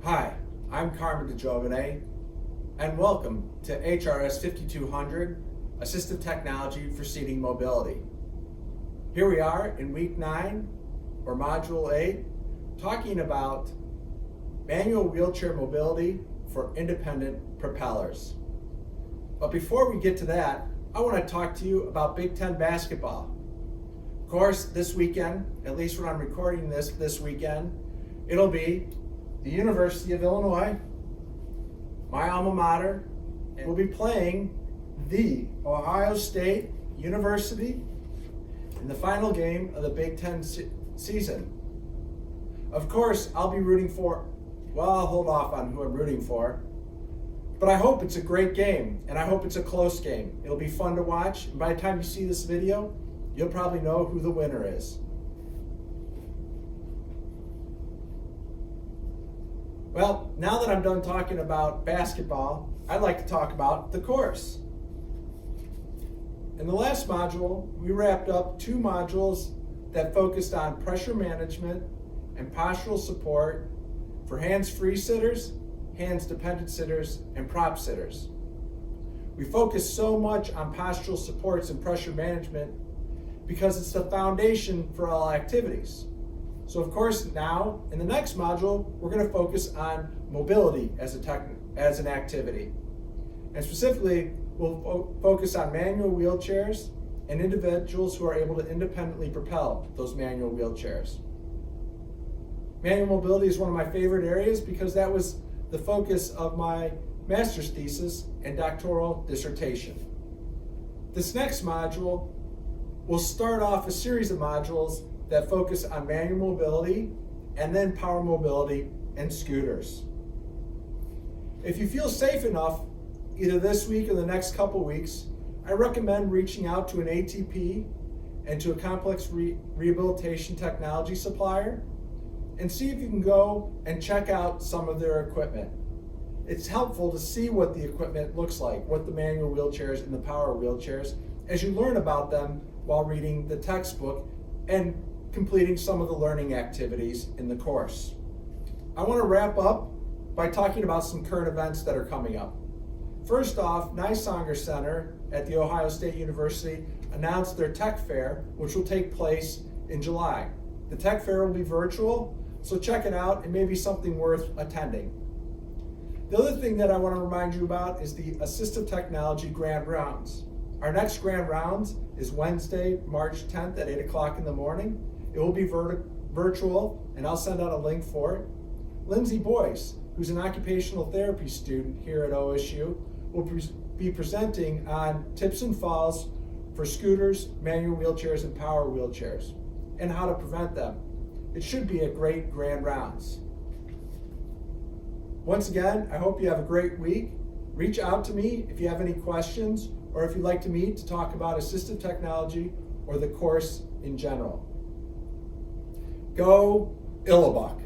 Hi, I'm Carmen DeGiovane, and welcome to HRS 5200, Assistive Technology for Seating Mobility. Here we are in week 9, or module 8, talking about manual wheelchair mobility for independent propellers. But before we get to that, I want to talk to you about Big Ten basketball. Of course, this weekend, at least when I'm recording this weekend, it'll be the University of Illinois, my alma mater, and we'll be playing the Ohio State University in the final game of the Big Ten season. Of course, I'll be rooting for, I'll hold off on who I'm rooting for, but I hope it's a great game, and I hope it's a close game. It'll be fun to watch, and by the time you see this video, you'll probably know who the winner is. Well, now that I'm done talking about basketball, I'd like to talk about the course. In the last module, we wrapped up 2 modules that focused on pressure management and postural support for hands-free sitters, hands-dependent sitters, and prop sitters. We focused so much on postural supports and pressure management because it's the foundation for all activities. So of course now, in the next module, we're going to focus on mobility as an activity. And specifically, we'll focus on manual wheelchairs and individuals who are able to independently propel those manual wheelchairs. Manual mobility is one of my favorite areas because that was the focus of my master's thesis and doctoral dissertation. This next module will start off a series of modules that focus on manual mobility and then power mobility and scooters. If you feel safe enough, either this week or the next couple weeks, I recommend reaching out to an ATP and to a complex rehabilitation technology supplier and see if you can go and check out some of their equipment. It's helpful to see what the equipment looks like, what the manual wheelchairs and the power wheelchairs, as you learn about them while reading the textbook and completing some of the learning activities in the course. I want to wrap up by talking about some current events that are coming up. First off, Nisonger Center at The Ohio State University announced their Tech Fair, which will take place in July. The Tech Fair will be virtual, so check it out. It may be something worth attending. The other thing that I want to remind you about is the Assistive Technology Grand Rounds. Our next Grand Rounds is Wednesday, March 10th at 8 o'clock in the morning. It will be virtual, and I'll send out a link for it. Lindsay Boyce, who's an occupational therapy student here at OSU, will be presenting on tips and falls for scooters, manual wheelchairs, and power wheelchairs, and how to prevent them. It should be a great Grand Rounds. Once again, I hope you have a great week. Reach out to me if you have any questions or if you'd like to meet to talk about assistive technology or the course in general. Go Illinois!